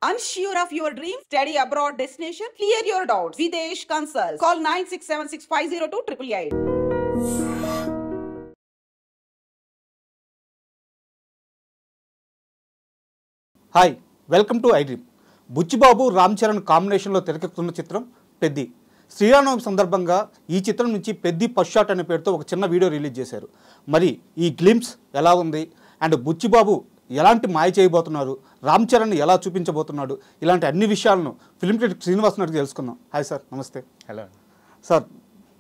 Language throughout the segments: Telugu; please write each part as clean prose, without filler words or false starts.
Unsure of your dream? Study abroad destination? Clear your doubts. Videsh Consult. Call 9676502888. Hi welcome to iDream. Buchibabu Ram Charan కాంబినేషన్లో తెరకెక్కుతున్న చిత్రం పెద్ది. శ్రీరామనవమి సందర్భంగా ఈ చిత్రం నుంచి పెద్ది ఫస్ట్ షాట్ అనే పేరుతో ఒక చిన్న వీడియో రిలీజ్ చేశారు. మరి ఈ గ్లిమ్స్ ఎలా ఉంది అండ్ బుచ్చిబాబు ఎలాంటి మాయ చేయబోతున్నారు, రామ్ చరణ్ ఎలా చూపించబోతున్నాడు, ఇలాంటి అన్ని విషయాలను ఫిల్మ్ క్రిటిక్ శ్రీనివాస్ గారికి తెలుసుకుందాం. హాయ్ సార్, నమస్తే. హలో సార్,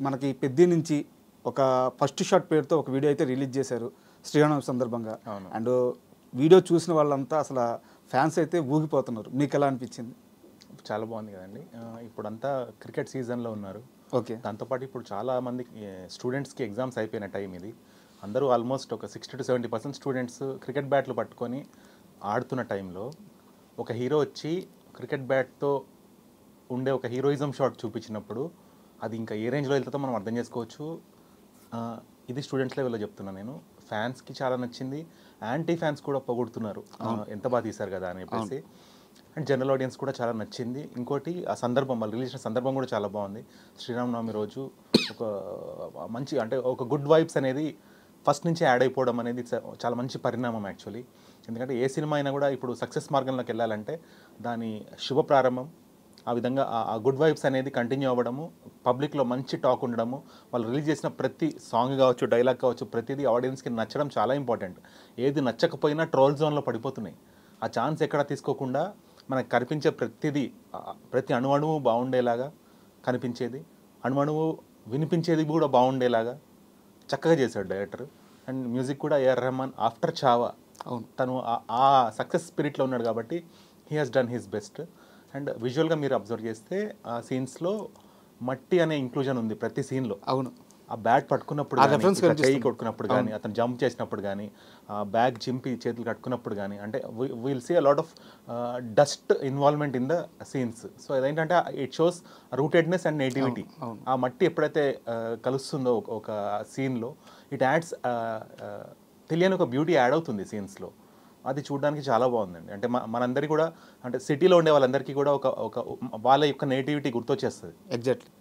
మనకి పెద్ది నుంచి ఒక ఫస్ట్ షాట్ పేరుతో ఒక వీడియో అయితే రిలీజ్ చేశారు శ్రీరామనవమి సందర్భంగా. అండ్ వీడియో చూసిన వాళ్ళంతా అసలు ఫ్యాన్స్ అయితే ఊగిపోతున్నారు. మీకు ఎలా అనిపించింది? చాలా బాగుంది కదండి. ఇప్పుడంతా క్రికెట్ సీజన్లో ఉన్నారు. ఓకే. దాంతోపాటు ఇప్పుడు చాలా మంది స్టూడెంట్స్కి ఎగ్జామ్స్ అయిపోయిన టైం ఇది. అందరూ ఆల్మోస్ట్ ఒక 60 to 70% స్టూడెంట్స్ క్రికెట్ బ్యాట్లు పట్టుకొని ఆడుతున్న టైంలో ఒక హీరో వచ్చి క్రికెట్ బ్యాట్తో ఉండే ఒక హీరోయిజం షాట్ చూపించినప్పుడు అది ఇంకా ఏ రేంజ్లో వెళ్తుందో మనం అర్థం చేసుకోవచ్చు. ఇది స్టూడెంట్స్ లెవెల్లో చెప్తున్నాను నేను. ఫ్యాన్స్కి చాలా నచ్చింది, యాంటీ ఫ్యాన్స్ కూడా పొగుడుతున్నారు ఎంత బాగా తీశారు కదా అని చెప్పేసి. అండ్ జనరల్ ఆడియన్స్ కూడా చాలా నచ్చింది. ఇంకోటి ఆ సందర్భం, వాళ్ళు రిలీజ్ చేసిన సందర్భం కూడా చాలా బాగుంది. శ్రీరామనవమి రోజు ఒక మంచి అంటే ఒక గుడ్ వైబ్స్ అనేది ఫస్ట్ నుంచి యాడ్ అయిపోవడం అనేది చాలా మంచి పరిణామం యాక్చువల్లీ. ఎందుకంటే ఏ సినిమా అయినా కూడా ఇప్పుడు సక్సెస్ మార్గంలోకి వెళ్ళాలంటే దాని శుభ ప్రారంభం, ఆ విధంగా ఆ గుడ్ వైబ్స్ అనేది కంటిన్యూ అవ్వడము, పబ్లిక్లో మంచి టాక్ ఉండడము, వాళ్ళు రిలీజ్ చేసిన ప్రతి సాంగ్ కావచ్చు, డైలాగ్ కావచ్చు, ప్రతిదీ ఆడియన్స్కి నచ్చడం చాలా ఇంపార్టెంట్. ఏది నచ్చకపోయినా ట్రోల్ జోన్లో పడిపోతున్నాయి. ఆ ఛాన్స్ ఎక్కడ తీసుకోకుండా మనకు కనిపించే ప్రతిదీ, ప్రతి అణువణువు బాగుండేలాగా కనిపించేది, అణువణువు వినిపించేది కూడా బాగుండేలాగా చక్కగా చేశాడు డైరెక్టర్. అండ్ మ్యూజిక్ కూడా ఏఆర్ రెహమాన్ ఆఫ్టర్ చావా తను ఆ సక్సెస్ స్పిరిట్లో ఉన్నాడు కాబట్టి he has done his best. And విజువల్గా మీరు అబ్జర్వ్ చేస్తే ఆ సీన్స్లో మట్టి అనే ఇంక్లూజన్ ఉంది ప్రతి సీన్లో. అవును. ఆ బ్యాట్ పట్టుకున్నప్పుడు, చెయ్యి కొట్టుకున్నప్పుడు కానీ, అతను జంప్ చేసినప్పుడు కానీ, బ్యాగ్ చింపి చేతులు కట్టుకున్నప్పుడు కానీ, అంటే will see a lot of dust involvement in the scenes. So అదేంటంటే it shows rootedness and nativity. ఆ మట్టి ఎప్పుడైతే కలుస్తుందో ఒక సీన్లో ఇట్ యాడ్స్ తెలియని ఒక బ్యూటీ యాడ్ అవుతుంది సీన్స్లో. అది చూడడానికి చాలా బాగుందండి. అంటే మనందరికీ కూడా, అంటే సిటీలో ఉండే వాళ్ళందరికీ కూడా ఒక వాళ్ళ యొక్క నేటివిటీ గుర్తొచ్చేస్తుంది. ఎగ్జాక్ట్లీ.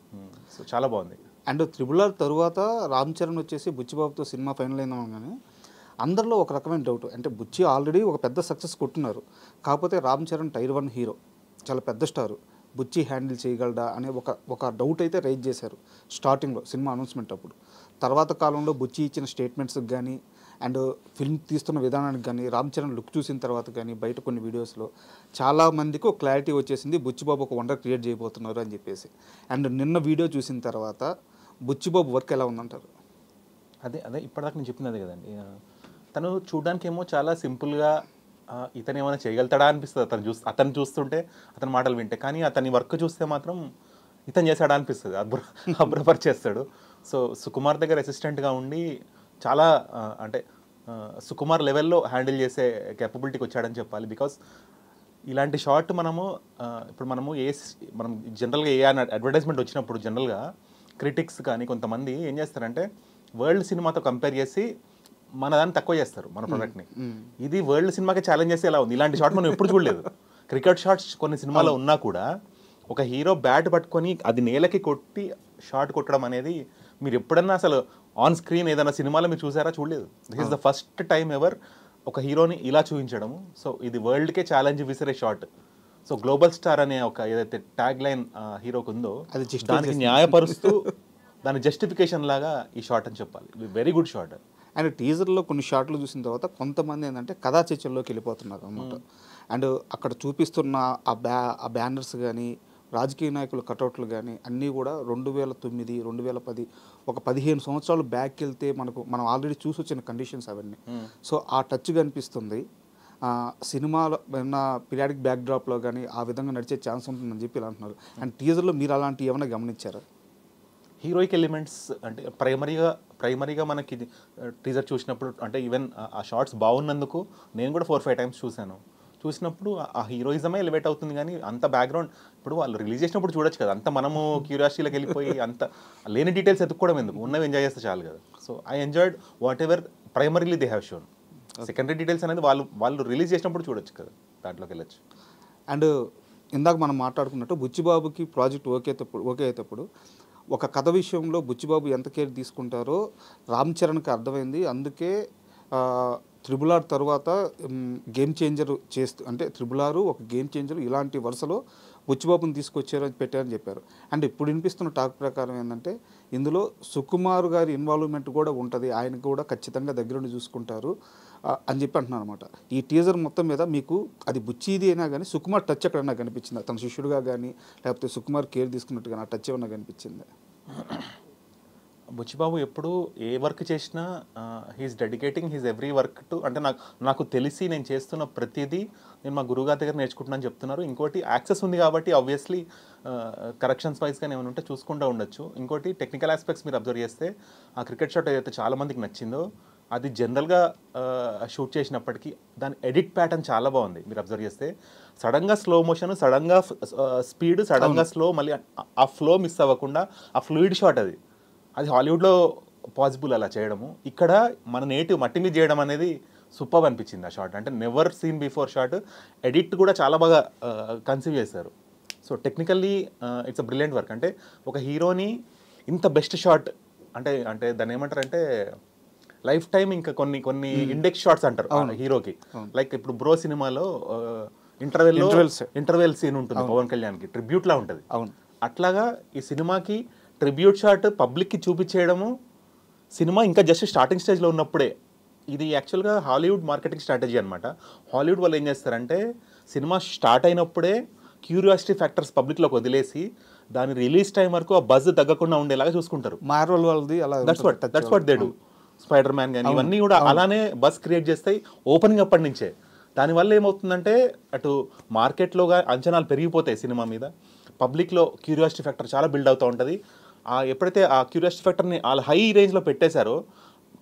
సో చాలా బాగుంది. అండ్ త్రిబుల్ తరువాత రామ్ చరణ్ వచ్చేసి బుచ్చిబాబుతో సినిమా ఫైనల్ అయినా కానీ అందరిలో ఒక రకమైన డౌట్. అంటే బుచ్చి ఆల్రెడీ ఒక పెద్ద సక్సెస్ కొట్టున్నారు, కాకపోతే రామ్ చరణ్ టైర్ 1 హీరో, చాలా పెద్ద స్టారు, బుచ్చి హ్యాండిల్ చేయగలడా అనే ఒక డౌట్ అయితే రైజ్ చేశారు స్టార్టింగ్లో సినిమా అనౌన్స్మెంట్ అప్పుడు. తర్వాత కాలంలో బుచ్చి ఇచ్చిన స్టేట్మెంట్స్కి కానీ అండ్ ఫిల్మ్ తీస్తున్న విధానానికి కానీ, రామ్ చరణ్ లుక్ చూసిన తర్వాత కానీ బయట కొన్ని వీడియోస్లో చాలామందికి ఒక క్లారిటీ వచ్చేసింది, బుచ్చిబాబు ఒక వండర్ క్రియేట్ చేయబోతున్నారు అని చెప్పేసి. అండ్ నిన్న వీడియో చూసిన తర్వాత బుచ్చిబాబు వర్క్ ఎలా ఉందంటారు? అదే ఇప్పటిదాకా నేను చెప్తున్నది కదండి. తను చూడడానికి ఏమో చాలా సింపుల్గా ఇతను ఏమైనా చేయగలుగుతాడా అనిపిస్తుంది అతను చూస్తుంటే, అతని మాటలు వింటే. కానీ అతని వర్క్ చూస్తే మాత్రం ఇతను చేశాడా అనిపిస్తుంది, అబ్బురపరిచేస్తాడు. సో సుకుమార్ దగ్గర అసిస్టెంట్గా ఉండి చాలా అంటే సుకుమార్ లెవెల్లో హ్యాండిల్ చేసే కేపబిలిటీకి వచ్చాడని చెప్పాలి. బికాస్ ఇలాంటి షార్ట్ ఇప్పుడు మనం జనరల్గా ఏ అడ్వర్టైజ్మెంట్ వచ్చినప్పుడు జనరల్గా క్రిటిక్స్ కానీ కొంతమంది ఏం చేస్తారంటే వరల్డ్ సినిమాతో కంపేర్ చేసి మన దాన్ని తక్కువ చేస్తారు, మన ప్రోడక్ట్ని. ఇది వరల్డ్ సినిమాకి ఛాలెంజ్ చేసి ఎలా ఉంది. ఇలాంటి షాట్ మనం ఎప్పుడు చూడలేదు. క్రికెట్ షాట్స్ కొన్ని సినిమాలో ఉన్నా కూడా ఒక హీరో బ్యాట్ పట్టుకొని అది నేలకి కొట్టి షాట్ కొట్టడం అనేది మీరు ఎప్పుడన్నా అసలు ఆన్ స్క్రీన్ ఏదైనా సినిమాలో మీరు చూసారా? చూడలేదు. This is the first time ever ఒక హీరోని ఇలా చూపించడము. సో ఇది వరల్డ్కే ఛాలెంజ్ విసిరే షాట్. సో గ్లోబల్ స్టార్ అనే ఒక ఏదైతే ట్యాగ్ లైన్ హీరోకి ఉందో దానికి న్యాయపరుస్తూ దాని జస్టిఫికేషన్ లాగా ఈ షాట్ అని చెప్పాలి. Very good shot. అండ్ టీజర్లో కొన్ని షాట్లు చూసిన తర్వాత కొంతమంది ఏంటంటే కథా చర్చల్లోకి వెళ్ళిపోతున్నారు అనమాట. అండ్ అక్కడ చూపిస్తున్న ఆ బ్యానర్స్ కానీ, రాజకీయ నాయకుల కటౌట్లు కానీ అన్నీ కూడా 2009, 2010 ఒక 15 సంవత్సరాలు బ్యాక్ వెళ్తే మనం ఆల్రెడీ చూసి వచ్చిన కండిషన్స్ అవన్నీ. సో ఆ టచ్ కనిపిస్తుంది. సినిమాలో ఏమన్నా పీరియాడిక్ బ్యాక్డ్రాప్లో కానీ ఆ విధంగా నడిచే ఛాన్స్ ఉంటుందని చెప్పి ఇలా అంటున్నారు. అండ్ టీజర్లో మీరు అలాంటివి ఏమైనా గమనించారా? హీరోయిక్ ఎలిమెంట్స్ అంటే ప్రైమరీగా మనకి టీజర్ చూసినప్పుడు, అంటే ఈవెన్ ఆ షార్ట్స్ బాగున్నందుకు నేను కూడా 4-5 టైమ్స్ చూసినప్పుడు ఆ హీరోయిజమే ఎలివేట్ అవుతుంది. కానీ అంత బ్యాక్గ్రౌండ్ ఇప్పుడు వాళ్ళు రిలీజ్ చేసినప్పుడు చూడొచ్చు కదా, అంత మనము క్యూరియాసిటీలోకి వెళ్ళిపోయి అంత లేని డీటెయిల్స్ ఎత్తుకోవడం ఎందుకు, ఉన్నవి ఎంజాయ్ చేస్తే చాలు కదా. So I enjoyed what ever primarily they have shown. Secondary details అనేది వాళ్ళు రిలీజ్ చేసినప్పుడు చూడొచ్చు కదా, దాంట్లోకి వెళ్ళచ్చు. అండ్ ఇందాక మనం మాట్లాడుకున్నట్టు బుచ్చిబాబుకి ప్రాజెక్ట్ ఓకే అయ్యేటప్పుడు ఒక కథ విషయంలో బుచ్చిబాబు ఎంత కేర్ తీసుకుంటారో రామ్ చరణ్కి అర్థమైంది. అందుకే త్రిబుల్ ఆర్ తర్వాత గేమ్ చేంజర్ చేస్తూ, అంటే త్రిబుల్ ఆర్ ఒక గేమ్ చేంజర్ ఇలాంటి వరుసలో బుచ్చిబాబుని తీసుకొచ్చారని పెట్టారని చెప్పారు. అండ్ ఇప్పుడు వినిపిస్తున్న టాక్ ప్రకారం ఏంటంటే ఇందులో సుకుమార్ గారి ఇన్వాల్వ్మెంట్ కూడా ఉంటుంది, ఆయన కూడా ఖచ్చితంగా దగ్గరుండి చూసుకుంటారు అని చెప్పి అంటున్నాను అనమాట. ఈ టీజర్ మొత్తం మీద మీకు అది బుచ్చిది అయినా కానీ సుకుమార్ టచ్ ఎక్కడన్నా కనిపించిందా, తన శిష్యుడిగా కానీ లేకపోతే సుకుమార్ కేర్ తీసుకున్నట్టుగా ఆ టచ్ ఏమన్నా కనిపించింది? బుచ్చిబాబు ఎప్పుడు ఏ వర్క్ చేసినా he's dedicating his every work to, అంటే నాకు తెలిసి నేను చేస్తున్న ప్రతిదీ నేను మా గురువుగారి దగ్గర నేర్చుకుంటున్నాను చెప్తున్నారు. ఇంకోటి యాక్సెస్ ఉంది కాబట్టి ఆబ్వియస్లీ కరెక్షన్స్ వైజ్గా ఏమైనా ఉంటే చూసుకుంటూ ఉండొచ్చు. ఇంకోటి టెక్నికల్ ఆస్పెక్ట్స్ మీరు అబ్జర్వ్ చేస్తే ఆ క్రికెట్ షాట్ ఏదైతే చాలామందికి నచ్చిందో అది జనరల్గా షూట్ చేసినప్పటికీ దాని ఎడిట్ ప్యాటర్న్ చాలా బాగుంది. మీరు అబ్జర్వ్ చేస్తే సడన్గా స్లో మోషన్, సడన్గా స్పీడ్, సడన్గా స్లో, మళ్ళీ ఆ ఫ్లో మిస్ అవ్వకుండా ఆ ఫ్లూయిడ్ షాట్ అది హాలీవుడ్లో పాసిబుల్ అలా చేయడము. ఇక్కడ మన నేటివ్ మట్టి మీద చేయడం అనేది సూపర్ అనిపించింది ఆ షాట్. అంటే never seen before shot. Edit కూడా చాలా బాగా కన్సీవ్ చేశారు. So technically it's a brilliant work. అంటే ఒక హీరోని ఇంత బెస్ట్ షాట్ అంటే దాన్ని ఏమంటారంటే లైఫ్ టైం ఇంకా కొన్ని ఇండెక్స్ షాట్స్ అంటారు హీరోకి. లైక్ ఇప్పుడు బ్రో సినిమాలో ఇంటర్వెల్ సీన్ ఉంటుంది పవన్ కళ్యాణ్కి, ట్రిబ్యూట్లా ఉంటుంది. అట్లాగా ఈ సినిమాకి ట్రిబ్యూట్ షాట్ పబ్లిక్కి చూపించేయడము, సినిమా ఇంకా జస్ట్ స్టార్టింగ్ స్టేజ్లో ఉన్నప్పుడే. ఇది యాక్చువల్గా హాలీవుడ్ మార్కెటింగ్ స్ట్రాటజీ అనమాట. హాలీవుడ్ వాళ్ళు ఏం చేస్తారంటే సినిమా స్టార్ట్ అయినప్పుడే క్యూరియాసిటీ ఫ్యాక్టర్స్ పబ్లిక్లోకి వదిలేసి దాని రిలీజ్ టైం వరకు ఆ బజ్ తగ్గకుండా ఉండేలాగా చూసుకుంటారు. మార్వెల్ వాళ్ళది అలా, that's what they do. Spider man కానీ ఇవన్నీ కూడా అలానే బజ్ క్రియేట్ చేస్తాయి ఓపెనింగ్ అప్పటి నుంచే. దానివల్ల ఏమవుతుందంటే అటు మార్కెట్లో అంచనాలు పెరిగిపోతాయి సినిమా మీద, పబ్లిక్లో క్యూరియాసిటీ ఫ్యాక్టర్ చాలా బిల్డ్ అవుతూ ఉంటుంది. ఎప్పుడైతే ఆ క్యూరియాసిటీ ఫ్యాక్టర్ని వాళ్ళు హై రేంజ్లో పెట్టేశారో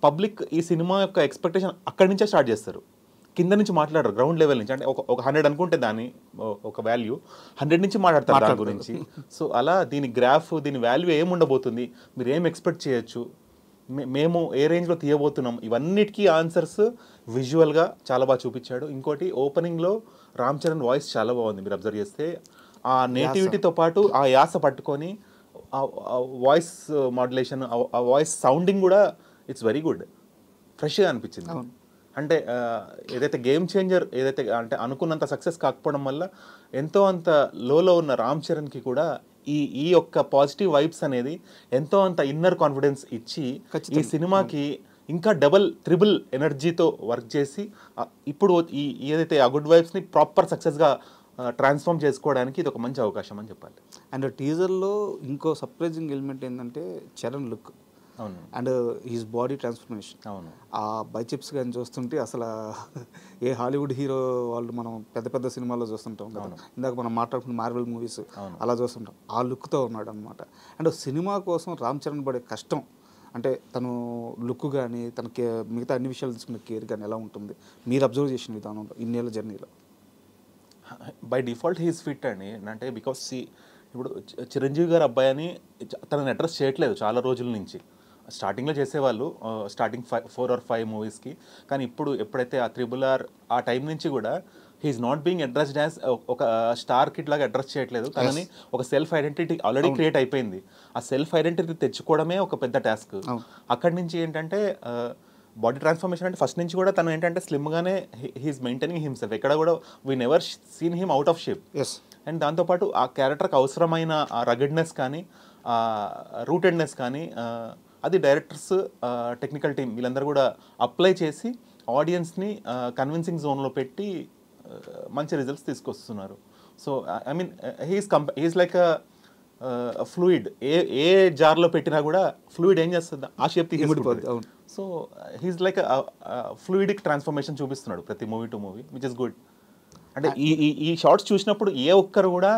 పబ్లిక్ ఈ సినిమా యొక్క ఎక్స్పెక్టేషన్ అక్కడి నుంచే స్టార్ట్ చేస్తారు. కింద నుంచి మాట్లాడరు, గ్రౌండ్ లెవెల్ నుంచి. అంటే ఒక 100 అనుకుంటే దాని ఒక వాల్యూ 100 నుంచి మాట్లాడతారు దాని గురించి. సో అలా దీని గ్రాఫ్, దీని వాల్యూ ఏముండబోతుంది, మీరు ఏం ఎక్స్పెక్ట్ చేయొచ్చు, మేము ఏ రేంజ్లో తీయబోతున్నాం, ఇవన్నిటికీ ఆన్సర్స్ విజువల్గా చాలా బాగా చూపించాడు. ఇంకోటి ఓపెనింగ్లో రామ్ చరణ్ వాయిస్ చాలా బాగుంది. మీరు అబ్జర్వ్ చేస్తే ఆ నేటివిటీతో పాటు ఆ యాస పట్టుకొని ఆ వాయిస్ మాడ్యులేషన్, ఆ వాయిస్ సౌండింగ్ కూడా ఇట్స్ వెరీ గుడ్, ఫ్రెష్గా అనిపించింది. అంటే ఏదైతే గేమ్ చేంజర్ ఏదైతే అంటే అనుకున్నంత సక్సెస్ కాకపోవడం వల్ల ఎంతో అంత లోలో ఉన్న రామ్ చరణ్కి కూడా ఈ యొక్క పాజిటివ్ వైబ్స్ అనేది ఎంతో అంత ఇన్నర్ కాన్ఫిడెన్స్ ఇచ్చి ఈ సినిమాకి ఇంకా త్రిబుల్ ఎనర్జీతో వర్క్ చేసి ఇప్పుడు ఏదైతే ఆ గుడ్ వైబ్స్ని ప్రాపర్ సక్సెస్గా ట్రాన్స్ఫార్మ్ చేసుకోవడానికి ఇది ఒక మంచి అవకాశం అని చెప్పాలి. అండ్ టీజర్లో ఇంకో సర్ప్రైజింగ్ ఎలిమెంట్ ఏంటంటే చరణ్ లుక్. అవును. And he's body transformation. అవును. ఆ బైచెప్స్ కానీ చూస్తుంటే అసలు ఏ హాలీవుడ్ హీరో వాళ్ళు మనం పెద్ద సినిమాల్లో చూస్తుంటాం కదా, ఇందాక మనం మాట్లాడుకున్న మార్వెల్ మూవీస్ అలా చూస్తుంటాం. ఆ లుక్తో ఉన్నాడు అనమాట. అండ్ సినిమా కోసం రామ్ చరణ్ పడే కష్టం, అంటే తను లుక్ కానీ తనకి మిగతా అన్ని విషయాలు తీసుకున్న కేర్ కానీ ఎలా ఉంటుంది మీరు అబ్జర్వ్ చేసిన విధానంలో ఇన్నేళ్ళ జర్నీలో? బై డిఫాల్ట్ హీస్ ఫిట్ అండి. అంటే బికాస్ ఇప్పుడు చిరంజీవి గారు అబ్బాయి అని తనని అడ్రస్ చేయట్లేదు చాలా రోజుల నుంచి. స్టార్టింగ్లో చేసేవాళ్ళు, స్టార్టింగ్ 4 or 5 మూవీస్కి. కానీ ఇప్పుడు ఎప్పుడైతే ఆ త్రిబుల్ ఆర్ ఆ టైం నుంచి కూడా he's not being addressed as ఒక స్టార్ కిడ్ లాగా అడ్రస్ చేయట్లేదు. తనని ఒక సెల్ఫ్ ఐడెంటిటీ ఆల్రెడీ క్రియేట్ అయిపోయింది. ఆ సెల్ఫ్ ఐడెంటిటీ తెచ్చుకోవడమే ఒక పెద్ద టాస్క్. అక్కడి నుంచి ఏంటంటే బాడీ ట్రాన్స్ఫర్మేషన్ అంటే ఫస్ట్ నుంచి కూడా తను ఏంటంటే స్లిమ్గానే హీఈస్ మెయింటైనింగ్ హిమ్సెల్ఫ్. ఎక్కడ కూడా we never seen him out of shape. And దాంతోపాటు ఆ క్యారెక్టర్కి అవసరమైన ఆ రగడ్నెస్ కానీ రూటెడ్నెస్ కానీ అది డైరెక్టర్స్, టెక్నికల్ టీమ్ వీళ్ళందరూ కూడా అప్లై చేసి ఆడియన్స్ని కన్విన్సింగ్ జోన్లో పెట్టి మంచి రిజల్ట్స్ తీసుకొస్తున్నారు. So I mean he's like fluid. ఏ జార్లో పెట్టినా కూడా ఫ్లూయిడ్ ఏం చేస్తుంది, ఆ షేప్ తీసుకుంటుంది. So he's like fluidic transformation చూపిస్తున్నాడు ప్రతి movie to movie, which is good. అంటే ఈ షార్ట్స్ చూసినప్పుడు ఏ ఒక్కరు కూడా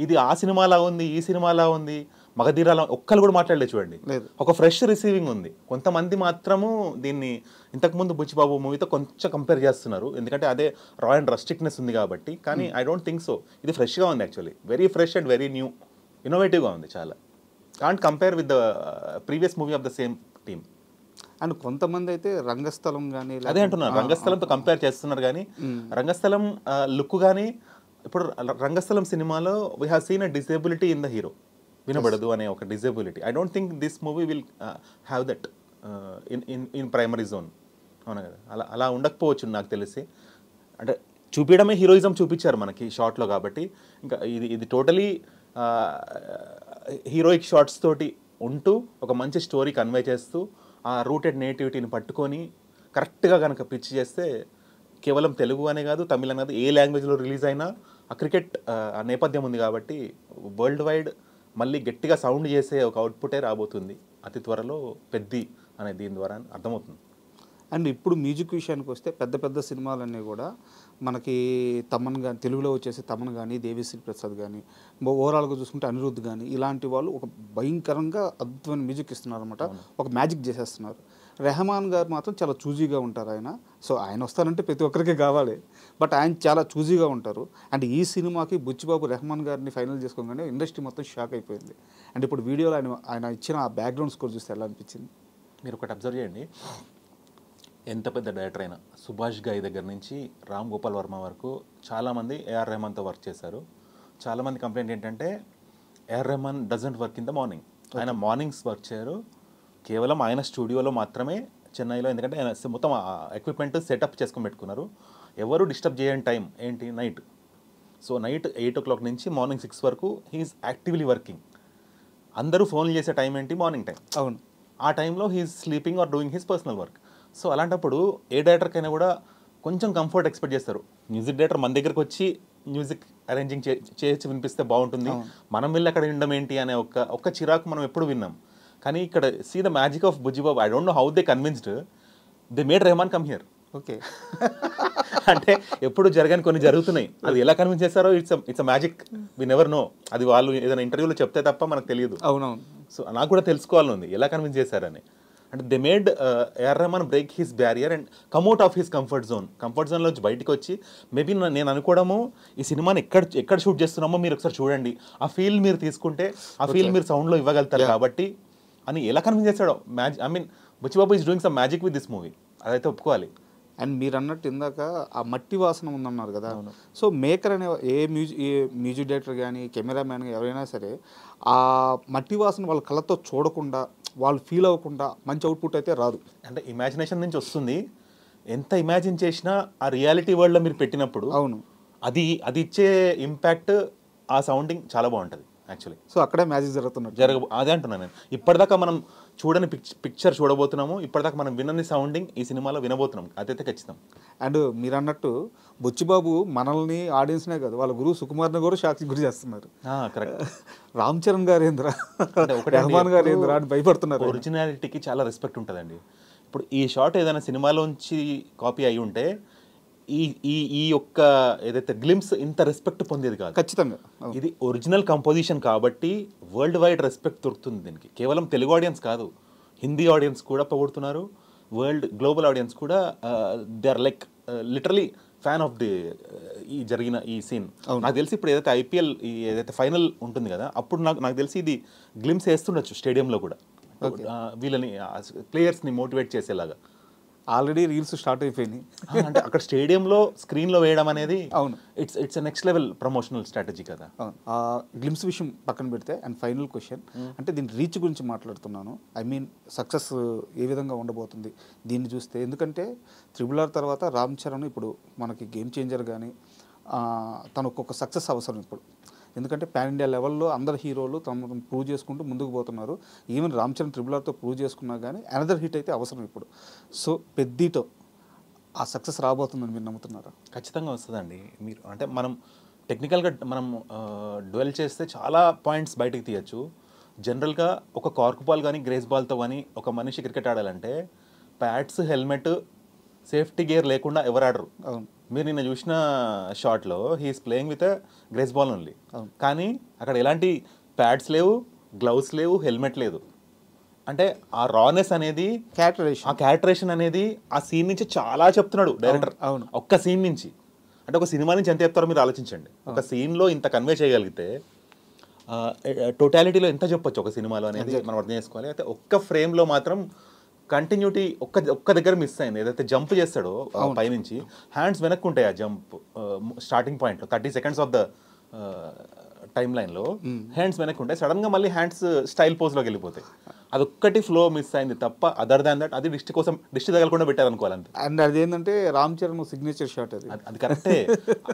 ఇది ఆ సినిమాలా ఉంది, ఈ సినిమాలా ఉంది, మగధీరాలా ఒక్కరు కూడా మాట్లాడలేదు చూడండి. ఒక ఫ్రెష్ రిసీవింగ్ ఉంది. కొంతమంది మాత్రము దీన్ని ఇంతకుముందు బుచ్చిబాబు మూవీతో కొంచెం కంపేర్ చేస్తున్నారు, ఎందుకంటే అదే రా అండ్ రస్టిక్నెస్ ఉంది కాబట్టి. కానీ ఐ డోంట్ థింక్ సో. ఇది ఫ్రెష్గా ఉంది actually, very fresh and very new, ఇన్నోవేటివ్గా ఉంది చాలా. Can't compare with the previous movie of the same team. And కొంతమంది అయితే రంగస్థలం కానీ అదే అంటున్నారు, రంగస్థలంతో కంపేర్ చేస్తున్నారు. కానీ రంగస్థలం లుక్ కానీ ఇప్పుడు రంగస్థలం సినిమాలో we have seen a disability in the hero, వినబడదు అనే ఒక disability. I don't think this movie will have that in primary zone. అవునా కదా, అలా ఉండకపోవచ్చు నాకు తెలిసి. అంటే చూపించడమే హీరోయిజం చూపించారు మనకి షార్ట్లో కాబట్టి, ఇంకా ఇది టోటలీ హీరోయిక్ షార్ట్స్ తోటి ఉంటూ ఒక మంచి స్టోరీ కన్వే చేస్తూ ఆ రూటెడ్ నేటివిటీని పట్టుకొని కరెక్ట్గా కనుక పిచ్ చేస్తే కేవలం తెలుగు అనే కాదు, తమిళ అనే కాదు, ఏ లాంగ్వేజ్లో రిలీజ్ అయినా ఆ క్రికెట్ ఆ నేపథ్యం ఉంది కాబట్టి వరల్డ్ వైడ్ మళ్ళీ గట్టిగా సౌండ్ చేసే ఒక అవుట్పుటే రాబోతుంది అతి త్వరలో పెద్ది అనే దీని ద్వారా అర్థమవుతుంది. అండ్ ఇప్పుడు మ్యూజిక్ విషయానికి వస్తే పెద్ద పెద్ద సినిమాలన్నీ కూడా మనకి తమన్ కానీ, తెలుగులో వచ్చేసి తమన్ కానీ, దేవిశ్రీ ప్రసాద్ కానీ, ఓవరాల్గా చూసుకుంటే అనిరుద్ధ్ కానీ, ఇలాంటి వాళ్ళు ఒక భయంకరంగా అద్భుతమైన మ్యూజిక్ ఇస్తున్నారు అనమాట, ఒక మ్యాజిక్ చేసేస్తున్నారు. రెహమాన్ గారు మాత్రం చాలా చూజీగా ఉంటారు ఆయన. సో ఆయన వస్తారంటే ప్రతి ఒక్కరికి కావాలి, బట్ ఆయన చాలా చూజీగా ఉంటారు. అండ్ ఈ సినిమాకి బుచ్చిబాబు రెహమాన్ గారిని ఫైనల్ చేసుకోగానే ఇండస్ట్రీ మొత్తం షాక్ అయిపోయింది. అండ్ ఇప్పుడు వీడియోలో ఆయన ఇచ్చిన ఆ బ్యాక్గ్రౌండ్ స్కోర్ చూస్తే ఎలా అనిపించింది? మీరు ఒకటి అబ్జర్వ్ చేయండి, ఎంత పెద్ద డైరెక్టర్ అయినా సుభాష్ గాయ్ దగ్గర నుంచి రామ్ గోపాల్ వర్మ వరకు చాలామంది ఏఆర్ రెహమాన్తో వర్క్ చేశారు. చాలామంది కంప్లైంట్ ఏంటంటే AR Rahman doesn't work in the morning. ఆయన మార్నింగ్స్ వర్క్ చేయరు, కేవలం ఆయన స్టూడియోలో మాత్రమే చెన్నైలో. ఎందుకంటే ఆయన మొత్తం ఎక్విప్మెంట్ సెటప్ చేసుకొని పెట్టుకున్నారు. ఎవరు డిస్టర్బ్ చేయని టైం ఏంటి, నైట్. సో నైట్ 8 o'clock నుంచి మార్నింగ్ 6 వరకు హీఈస్ యాక్టివ్లీ వర్కింగ్. అందరూ ఫోన్లు చేసే టైం ఏంటి, మార్నింగ్ టైం. అవును, ఆ టైంలో he's sleeping or doing his personal work. So అలాంటప్పుడు ఏ డైరెక్టర్కైనా కూడా కొంచెం కంఫర్ట్ ఎక్స్పెక్ట్ చేస్తారు. మ్యూజిక్ డైరెక్టర్ మన దగ్గరకు వచ్చి మ్యూజిక్ అరేంజింగ్ చేసి వినిపిస్తే బాగుంటుంది, మనం వెళ్ళి అక్కడ వినడం ఏంటి అనే ఒక్క చిరాకు మనం ఎప్పుడు విన్నాం. కానీ ఇక్కడ see the magic of Bujjibabu. I don't know how they convinced, they made Rahman come here. Okay. అంటే ఎప్పుడు జరగని కొన్ని జరుగుతున్నాయి, అది ఎలా కన్విన్స్ చేస్తారో it's a magic, we never know. అది వాళ్ళు ఏదైనా ఇంటర్వ్యూలో చెప్తే తప్ప మనకు తెలియదు. అవునవును. సో నాకు కూడా తెలుసుకోవాలని ఉంది ఎలా కన్విన్స్ చేశారని. అంటే they made AR Rahman break his barrier and come out of his comfort జోన్లో వచ్చి బయటకు వచ్చి, మేబీ నేను అనుకోవడము ఈ సినిమాని ఎక్కడ షూట్ చేస్తున్నామో మీరు ఒకసారి చూడండి, ఆ ఫీల్ మీరు తీసుకుంటే ఆ ఫీల్ మీరు సౌండ్లో ఇవ్వగలుగుతారు కాబట్టి అని ఎలా కన్విన్స్ చేశాడో. I mean Buchibabu is doing some magic with this movie, అదైతే ఒప్పుకోవాలి. అండ్ మీరు అన్నట్టు ఇందాక ఆ మట్టి వాసన ఉందన్నారు కదా, సో మేకర్ అనే ఏ మ్యూజిక్ డైరెక్టర్ కానీ, కెమెరామ్యాన్ కానీ ఎవరైనా సరే ఆ మట్టి వాసన వాళ్ళ కళ్ళతో చూడకుండా, వాళ్ళు ఫీల్ అవ్వకుండా మంచి అవుట్పుట్ అయితే రాదు. అంటే ఇమాజినేషన్ నుంచి వస్తుంది, ఎంత ఇమాజిన్ చేసినా ఆ రియాలిటీ వరల్డ్లో మీరు పెట్టినప్పుడు అవును, అది ఇచ్చే ఇంపాక్ట్, ఆ సౌండింగ్ చాలా బాగుంటుంది యాక్చువల్లీ. సో అక్కడే మ్యాజిక్ జరుగుతున్నట్టు అదే అంటున్నాను నేను. ఇప్పటిదాకా మనం చూడని పిక్చర్ చూడబోతున్నాము, ఇప్పటిదాకా మనం వినని సౌండింగ్ ఈ సినిమాలో వినబోతున్నాం, అదైతే ఖచ్చితం. అండ్ మీరు అన్నట్టు బుచ్చిబాబు మనల్ని ఆడియన్స్నే కాదు, వాళ్ళ గురువు సుకుమార్ని కూడా షాక్కి గురి చేస్తున్నారు. కరెక్ట్. రామ్ చరణ్ గారు ఏంద్రా, రెహమాన్ గారు ఏంద్రా అని భయపడుతున్నారు. ఒరిజినాలిటీకి చాలా రెస్పెక్ట్ ఉంటుందండి. ఇప్పుడు ఈ షాట్ ఏదైనా సినిమాలోంచి కాపీ అయి ఉంటే ఈ యొక్క ఏదైతే గ్లిమ్స్ ఇంత రెస్పెక్ట్ పొందేది కాదు. ఖచ్చితంగా ఇది ఒరిజినల్ కంపోజిషన్ కాబట్టి వరల్డ్ వైడ్ రెస్పెక్ట్ దొరుకుతుంది దీనికి. కేవలం తెలుగు ఆడియన్స్ కాదు, హిందీ ఆడియన్స్ కూడా పొగుడుతున్నారు, గ్లోబల్ ఆడియన్స్ కూడా they are like literally fan of the జరిగిన ఈ సీన్. నాకు తెలిసి ఇప్పుడు ఏదైతే ఐపీఎల్ ఏదైతే ఫైనల్ ఉంటుంది కదా, అప్పుడు నాకు తెలిసి ఇది గ్లిమ్స్ వేస్తుండొచ్చు స్టేడియంలో కూడా, వీళ్ళని ప్లేయర్స్ని మోటివేట్ చేసేలాగా. ఆల్రెడీ రీల్స్ స్టార్ట్ అయిపోయినాయి. అంటే అక్కడ స్టేడియంలో స్క్రీన్లో వేయడం అనేది అవును, it's next level promotional strategy కదా. అవును. గ్లిమ్స్ విషయం పక్కన పెడితే అండ్ ఫైనల్ క్వశ్చన్, అంటే దీని రీచ్ గురించి మాట్లాడుతున్నాను. ఐ మీన్ సక్సెస్ ఏ విధంగా ఉండబోతుంది దీన్ని చూస్తే? ఎందుకంటే RRR తర్వాత రామ్ చరణ్ ఇప్పుడు మనకి గేమ్ చేంజర్ కానీ తను ఒక్కొక్క సక్సెస్ అవసరం ఇప్పుడు. ఎందుకంటే పాన్ ఇండియా లెవెల్లో అందరు హీరోలు తమ ప్రూవ్ చేసుకుంటూ ముందుకు పోతున్నారు. ఈవెన్ రామ్ చరణ్ RRRతో ప్రూవ్ చేసుకున్నా కానీ అనదర్ హిట్ అయితే అవసరం ఇప్పుడు. సో పెద్దీతో ఆ సక్సెస్ రాబోతుందని మీరు నమ్ముతున్నారా? ఖచ్చితంగా వస్తుందండి. మీరు అంటే మనం టెక్నికల్గా మనం డ్వెల్ చేస్తే చాలా పాయింట్స్ బయటకు తీయచ్చు. జనరల్గా ఒక కార్క్ బాల్ కానీ గ్రేస్ బాల్తో కానీ ఒక మనిషి క్రికెట్ ఆడాలంటే ప్యాడ్స్, హెల్మెట్, సేఫ్టీ గేర్ లేకుండా ఎవరు ఆడరు. అవును, మీరు నిన్న చూసిన షాట్లో he's playing with grace ball only. కానీ అక్కడ ఎలాంటి ప్యాడ్స్ లేవు, గ్లౌస్ లేవు, హెల్మెట్ లేదు. అంటే ఆ రానెస్ అనేది, ఆ క్యారెక్టరేషన్ అనేది ఆ సీన్ నుంచి చాలా చెప్తున్నాడు డైరెక్టర్. అవును, ఒక్క సీన్ నుంచి. అంటే ఒక సినిమా నుంచి ఎంత చెప్తారో మీరు ఆలోచించండి. ఒక సీన్లో ఇంత కన్వే చేయగలిగితే టోటాలిటీలో ఎంత చెప్పొచ్చు ఒక సినిమాలో అనేది మనం అర్థం చేసుకోవాలి. అయితే ఒక్క ఫ్రేమ్లో మాత్రం కంటిన్యూటీ ఒక్క దగ్గర మిస్ అయింది. ఏదైతే జంప్ చేస్తాడో పైనుంచి హ్యాండ్స్ వెనక్కు ఉంటాయి. ఆ జంప్ స్టార్టింగ్ పాయింట్లో 30 seconds ఆఫ్ ద టైం లైన్లో హ్యాండ్స్ వెనక్కి ఉంటాయి. సడన్గా మళ్ళీ హ్యాండ్స్ స్టైల్ పోజ్లోకి వెళ్ళిపోతాయి. అదొక్కటి ఫ్లో మిస్ అయింది తప్ప అదర్ దాన్ దట్ అది దిష్టి తగలకుండా పెట్టారు అనుకోవాలంతే. అండ్ అదేంటంటే రామ్ చరణ్ సిగ్నేచర్ షాట్ అది కరెక్టే.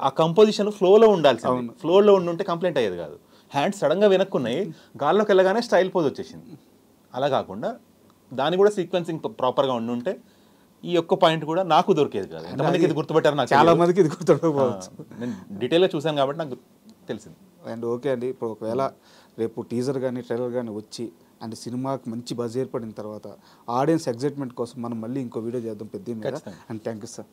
ఆ కంపోజిషన్ ఫ్లోలో ఉండాల్సింది. ఫ్లోలో ఉండుంటే కంప్లైంట్ అయ్యేది కాదు. హ్యాండ్స్ సడన్గా వెనక్కున్నాయి, గాల్లోకి వెళ్ళగానే స్టైల్ పోజ్ వచ్చేసింది. అలా కాకుండా దాన్ని కూడా సీక్వెన్సింగ్ ప్రాపర్గా ఉండుంటే ఈ ఒక్క పాయింట్ కూడా నాకు దొరికేది కాదు. ఎంతమందికి ఇది గుర్తుపెట్టారు నాకు చాలా మందికి ఇది గుర్తుపడకపోవచ్చు. నేను డీటెయిల్గా చూశాను కాబట్టి నాకు తెలిసింది. అండ్ ఓకే అండి, ఇప్పుడు ఒకవేళ రేపు టీజర్ కానీ ట్రైలర్ కానీ వచ్చి అండ్ సినిమాకి మంచి బజ్ ఏర్పడిన తర్వాత ఆడియన్స్ ఎగ్జైట్మెంట్ కోసం మనం మళ్ళీ ఇంకో వీడియో చేద్దాం పెద్ద మీద. And thank you sir.